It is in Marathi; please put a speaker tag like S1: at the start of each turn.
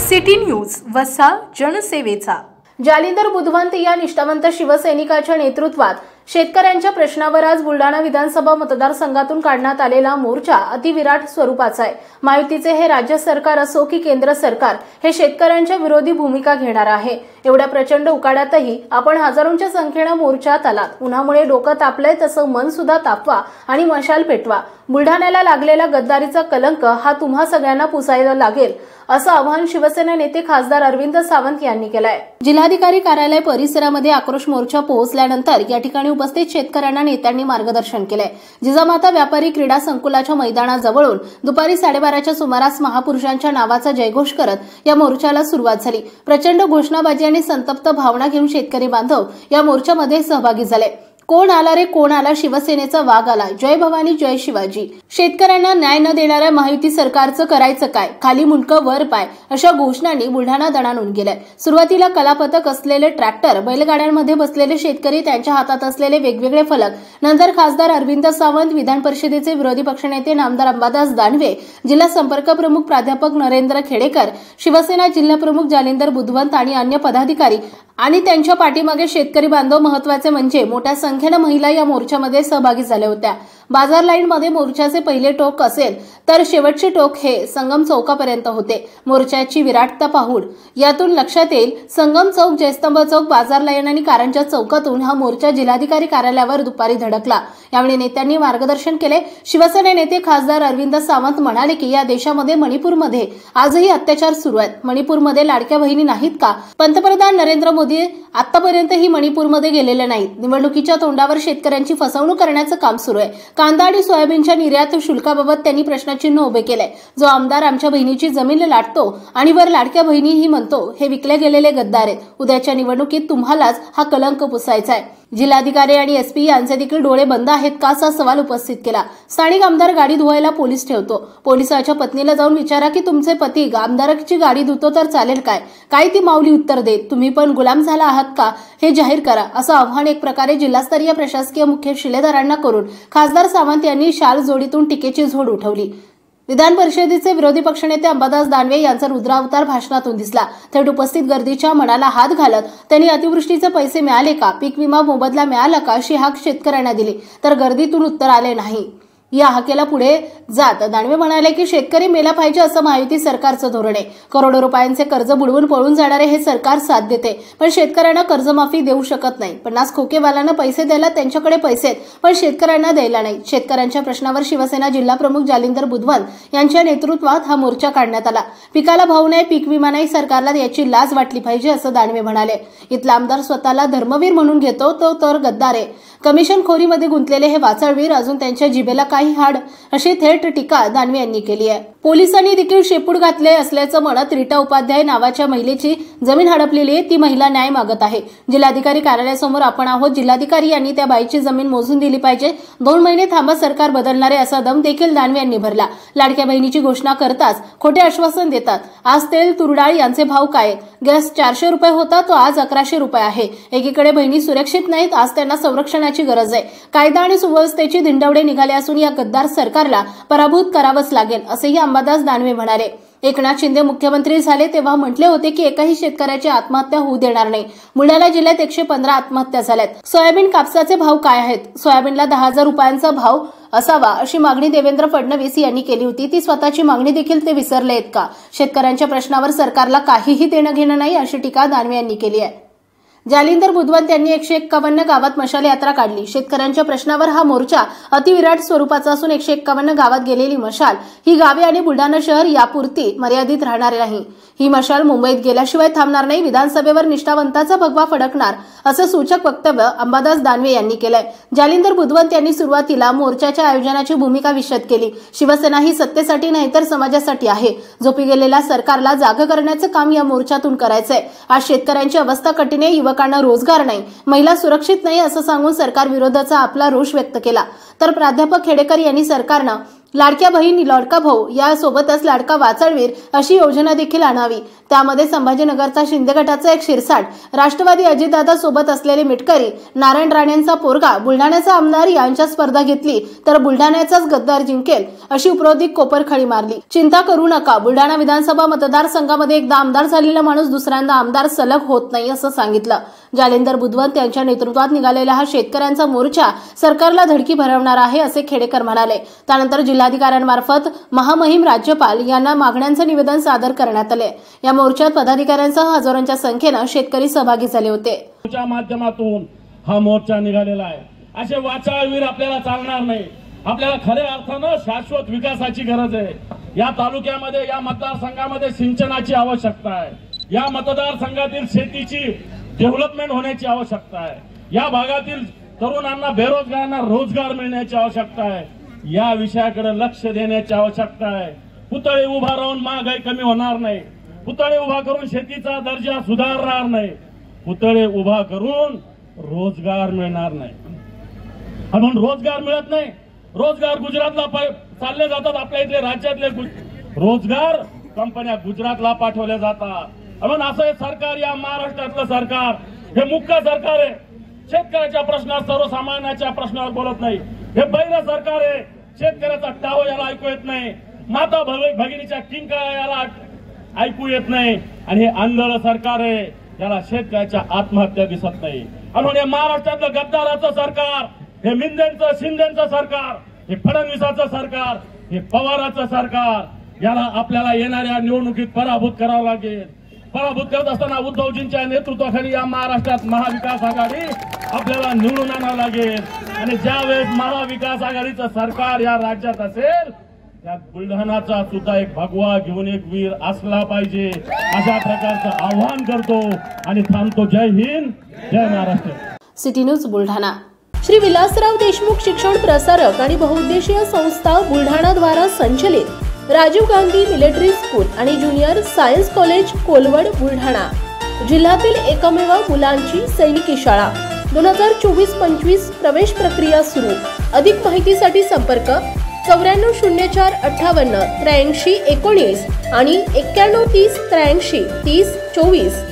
S1: सिटी न्यूज वसा जनसेवेचा।
S2: जालिंदर बुधवंत या निष्ठावंत शिवसैनिकाच्या नेतृत्वात शेतकऱ्यांच्या प्रश्नावर आज बुलढाणा विधानसभा मतदारसंघातून काढण्यात आलेला मोर्चा अतिविराट स्वरूपाचा आहे। महायुतीचे हे राज्य सरकार असो की केंद्र सरकार हे शेतकऱ्यांच्या विरोधी भूमिका घेणार आहे। एवढ्या प्रचंड उकाड्यातही आपण हजारोंच्या संख्येने मोर्चात आलात। उन्हामुळे डोकं तापलंय तसं मन सुद्धा तापवा आणि मशाल पेटवा। बुलढाण्याला लागलेला गद्दारीचा कलंक हा तुम्हा सगळ्यांना पुसायला लागेल असं आवाहन शिवसेना नेते खासदार अरविंद सावंत यांनी केलंय। जिल्हाधिकारी कार्यालय परिसरामध्ये आक्रोश मोर्चा पोहोचल्यानंतर या ठिकाणी उपस्थित शेतकऱ्यांना नेत्यांनी मार्गदर्शन केलंय। जिजामाता व्यापारी क्रीडा संकुलाच्या मैदानाजवळून दुपारी 12:30च्या सुमारास महापुरुषांच्या नावाचा जयघोष करत या मोर्चाला सुरुवात झाली। प्रचंड घोषणाबाजी आणि संतप्त भावना घेऊन शेतकरी बांधव या मोर्चामध्ये सहभागी झाले। कोण आला रे कोण आला, शिवसेनेचा वाघ आला, जय भवानी जय शिवाजी। शेतकऱ्यांना न्याय न देणाऱ्या महायुती सरकारचं करायचं काय, खाली मुंडकं वर पाय अशा घोषणांनी बुलढाणा दणाणून गेलाय। सुरुवातीला कलापथक असलेले ट्रॅक्टर, बैलगाड्यांमध्ये बसलेले शेतकरी, त्यांच्या हातात असलेले वेगवेगळे फलक, नंतर खासदार अरविंद सावंत, विधान परिषदेचे विरोधी पक्षनेते नामदार अंबादास दानवे, जिल्हा संपर्क प्रमुख प्राध्यापक नरेंद्र खेडेकर, शिवसेना जिल्हा प्रमुख जालिंदर बुधवंत आणि अन्य पदाधिकारी आणि त्यांच्या पाठीमागे शेतकरी बांधव। महत्वाचे म्हणजे मोठ्या संख्येने महिला या मोर्चामध्ये सहभागी झाल्या होत्या। बाजार लाईनमध्ये मोर्चाचे पहिले टोक असेल तर शेवटचे टोक हे संगम चौकापर्यंत होते। मोर्चाची विराटता पाहून यातून लक्षात येईल, संगम चौक, जयस्तंभ चौक, बाजार लाईन आणि कारंजा चौकातून हा मोर्चा जिल्हाधिकारी कार्यालयावर दुपारी धडकला। यावेळी नेत्यांनी मार्गदर्शन केले। शिवसेना नेते खासदार अरविंद सावंत म्हणाले की या देशामध्ये मणिपूरमध्ये आजही अत्याचार सुरू आहेत। मणिपूरमध्ये लाडक्या बहिणी नाहीत का? पंतप्रधान नरेंद्र मोदी आतापर्यंतही मणिपूरमध्ये गेलेले नाहीत। निवडणुकीच्या तोंडावर शेतकऱ्यांची फसवणूक करण्याचं काम सुरू आहे। कांदा आणि सोयाबीनच्या निर्यात शुल्काबाबत त्यांनी प्रश्नचिन्ह उभे केले। जो आमदार आमच्या बहिणीची जमीन लाटतो आणि वर लाडक्या बहिणीही म्हणतो, हे विकले गेलेले गद्दार आहेत। उद्याच्या निवडणुकीत तुम्हालाच हा कलंक पुसायचा आहे। जिल्हाधिकारी आणि एसपी यांचे देखील डोळे बंद आहेत का असा सवाल उपस्थित केला। स्थानिक आमदार गाडी धुवायला पोलीस ठेवतो। पोलिसाच्या पत्नीला जाऊन विचारा की तुमचे पती आमदाराची गाडी धुतो तर चालेल काय? काय ती माऊली उत्तर देत, तुम्ही पण गुलाम झाला आहात का हे जाहीर करा असं आव्हान एक प्रकारे जिल्हास्तरीय प्रशासकीय मुख्य शिलेदारांना करून खासदार सावंत यांनी शाल जोडीतून टीकेची झोड उठवली। विधान परिषदेचे विरोधी पक्षनेते अंबादास दानवे यांचा रुद्रावतार भाषणातून दिसला। थेट उपस्थित गर्दीच्या मनाला हात घालत त्यांनी अतिवृष्टीचे पैसे मिळाले का, पीक विमा मोबदला मिळाला का अशी हाक शेतकऱ्यांना दिली, तर गर्दीतून उत्तर आले नाही। या हाकेला पुढे जात दानवे म्हणाले की शेतकरी मेला पाहिजे असं महायुती सरकारचं धोरण आहे। करोडो रुपयांचे कर्ज बुडवून पळून जाणारे हे सरकार साथ देते, पण शेतकऱ्यांना कर्जमाफी देऊ शकत नाही। 50 खोकेवाल्यांना पैसे द्यायला त्यांच्याकडे पैसे आहेत, पण शेतकऱ्यांना द्यायला नाही। शेतकऱ्यांच्या प्रश्नावर शिवसेना जिल्हा प्रमुख जालिंदर बुधवंत यांच्या नेतृत्वात हा मोर्चा काढण्यात आला। पिकाला भाव नाही, पीक विमा नाही, सरकारला याची लाज वाटली पाहिजे असं दानवे म्हणाले। इथला आमदार स्वतःला धर्मवीर म्हणून घेतो तो तर गद्दार आहे। कमिशनखोरीमध्ये गुंतलेले हे वाचाळवीर, अजून त्यांच्या जिभेला काही हाड अशी थेट टीका दानवे यांनी केली आहे। पोलिसांनी देखील शेपूट घातले असल्याचं म्हणत रीटा उपाध्याय नावाच्या महिलेची जमीन हडपलेली आहे। ती महिला न्याय मागत आहे। जिल्हाधिकारी कार्यालयासमोर आपण आहोत। जिल्हाधिकारी यांनी त्या बाईची जमीन मोजून दिली पाहिजे। 2 महिने थांबा, सरकार बदलणारे असा दम देखील दानवे यांनी भरला। लाडक्या बहिणीची घोषणा करताच खोटे आश्वासन देतात। आज तेल, तुरडाळ यांचे भाव काय? गॅस 400 रुपये होता तो आज 1100 रुपये आहे। एकीकडे बहिणी सुरक्षित नाहीत, आज त्यांना संरक्षणाची गरज आहे। कायदा आणि सुव्यवस्थेची धिंडवडे निघाले असून या गद्दार सरकारला पराभूत करावंच लागेल असंही अंबादास दानवे म्हणाले। एकनाथ शिंदे मुख्यमंत्री झाले तेव्हा म्हटले होते की एकाही शेतकऱ्याची आत्महत्या होऊ देणार नाही। बुलढाणा जिल्ह्यात 115 आत्महत्या झाल्यात। सोयाबीन, कापसाचे भाव काय आहेत? सोयाबीनला 10,000 रुपयांचा भाव असावा अशी मागणी देवेंद्र फडणवीस यांनी केली होती। ती स्वतःची मागणी देखील ते विसरले आहेत का? शेतकऱ्यांच्या प्रश्नावर सरकारला काहीही देणं घेणं नाही अशी टीका दानवे यांनी केली आहे। जालिंदर बुधवंत यांनी 151 गावात मशाल यात्रा काढली। शेतकऱ्यांच्या प्रश्नावर हा मोर्चा अतिविराट स्वरूपाचा असून 151 गावात गेलेली मशाल ही गावे आणि बुलढाणा शहर यापुरती मर्यादित राहणार नाही। ही मशाल मुंबईत गेल्याशिवाय थांबणार नाही। विधानसभेवर निष्ठावंताचा भगवा फडकणार असं सूचक वक्तव्य अंबादास दानवे यांनी केलंय। जालिंदर बुधवंत यांनी सुरुवातीला मोर्चाच्या आयोजनाची भूमिका विशद केली। शिवसेना ही सत्तेसाठी नाही तर समाजासाठी आहे। झोपी गेलेल्या सरकारला जाग करण्याचं काम या मोर्चातून करायचंय। आज शेतकऱ्यांची अवस्था कठीण आहे। युवकांना रोजगार नाही, महिला सुरक्षित नाही असं सांगून सरकार विरोधाचा आपला रोष व्यक्त केला। तर प्राध्यापक खेडेकर यांनी सरकारनं लाडक्या बहीण लाडका भाऊ यासोबतच लाडका वाचळवीर अशी योजना देखील आणावी। त्यामध्ये संभाजीनगरचा शिंदे गटाचा एक शिरसाट, राष्ट्रवादी अजितदादा सोबत असलेले मिटकरी, नारायण राणेंचा पोरगा, बुलढाण्याचा आमदार यांच्या स्पर्धा घेतली तर बुलढाण्याचाच गद्दार जिंकेल अशी उपरोधिक कोपरखळी मारली। चिंता करू नका, बुलढाणा विधानसभा मतदारसंघामध्ये एकदा आमदार झालेला माणूस दुसऱ्यांदा आमदार सलग होत नाही असं सांगितलं। जालेंदर बुधवंत यांच्या नेतृत्वात निघालेला हा शेतकऱ्यांचा मोर्चा सरकारला धडकी भरवणार आहे असे खेडेकर म्हणाले। त्यानंतर जिल्हाधिकाऱ्यांमार्फत महामहिम राज्यपाल यांना मागण्यांचं निवेदन सादर करण्यात आले। या मोर्चात पदाधिकाऱ्यांसह हजारोंच्या संख्येने शेतकरी सहभागी झाले होते।
S3: च्या माध्यमातून हा मोर्चा निघालेला आहे। असे वाचाळवीर आपल्याला चालणार नाही। आपल्याला खऱ्या अर्थानं शाश्वत विकासाची गरज आहे। या तालुक्यामध्ये, या मतदारसंघामध्ये सिंचनाची आवश्यकता आहे। या मतदारसंघातील शेतीची डेव्हलपमेंट होण्याची आवश्यकता आहे। या भागातील तरुणांना, बेरोजगारांना रोजगार मिळण्याची आवश्यकता आहे। या विषयाकडे लक्ष देण्याची आवश्यकता आहे। पुतळे उभा राहून महागाई कमी होणार नाही। पुतळे उभा करून शेतीचा दर्जा सुधारणार नाही। पुतळे उभा करून रोजगार मिळणार नाही। म्हणून रोजगार मिळत नाही। रोजगार गुजरातला चालले जातात। आपल्या इथले राज्यातले रोजगार कंपन्या गुजरातला पाठवल्या जातात। म्हणून असं हे सरकार, या महाराष्ट्रातलं सरकार हे मुख्य सरकार आहे। शेतकऱ्याच्या प्रश्नावर, सर्वसामान्याच्या प्रश्नावर बोलत नाही। हे बैर सरकार आहे। शेतकऱ्याचा टाव याला ऐकू येत नाही। माता भगिनीच्या किंकाळा याला ऐकू येत नाही। आणि हे आंधळ सरकार आहे, याला शेतकऱ्याच्या आत्महत्या दिसत नाही। म्हणून हे महाराष्ट्रातलं गद्दाराचं सरकार, हे मिंदेंचं शिंदेंचं सरकार, हे फडणवीसाचं सरकार, हे पवाराचं सरकार, याला आपल्याला येणाऱ्या निवडणुकीत पराभूत करावं लागेल। पराभूत करत असताना उद्धवजींच्या नेतृत्वाखाली या महाराष्ट्रात महाविकास आघाडी आपल्याला निवडून आणावं लागेल। आणि ज्यावेळेस महाविकास आघाडीचं सरकार या राज्यात असेल, त्यात बुलढाणाचा सुद्धा एक भगवा घेऊन एक वीर असला पाहिजे, अशा प्रकारचं आव्हान करतो आणि थांबतो। जय हिंद, जय महाराष्ट्र।
S2: City news Buldhana. श्री विलासराव देशमुख शिक्षण प्रसारक आणि बहुउद्देशीय संस्था बुलढाणा द्वारा संचलित राजीव गांधी मिलिटरी स्कूल आणि junior science college Kolwad Buldhana जिल्ह्यातील एकमेव मुलांची सैनिकी शाळा 2024-25 प्रवेश प्रक्रिया सुरू। अधिक माहितीसाठी संपर्क 940458 8319 आणि 9130 83 30 24।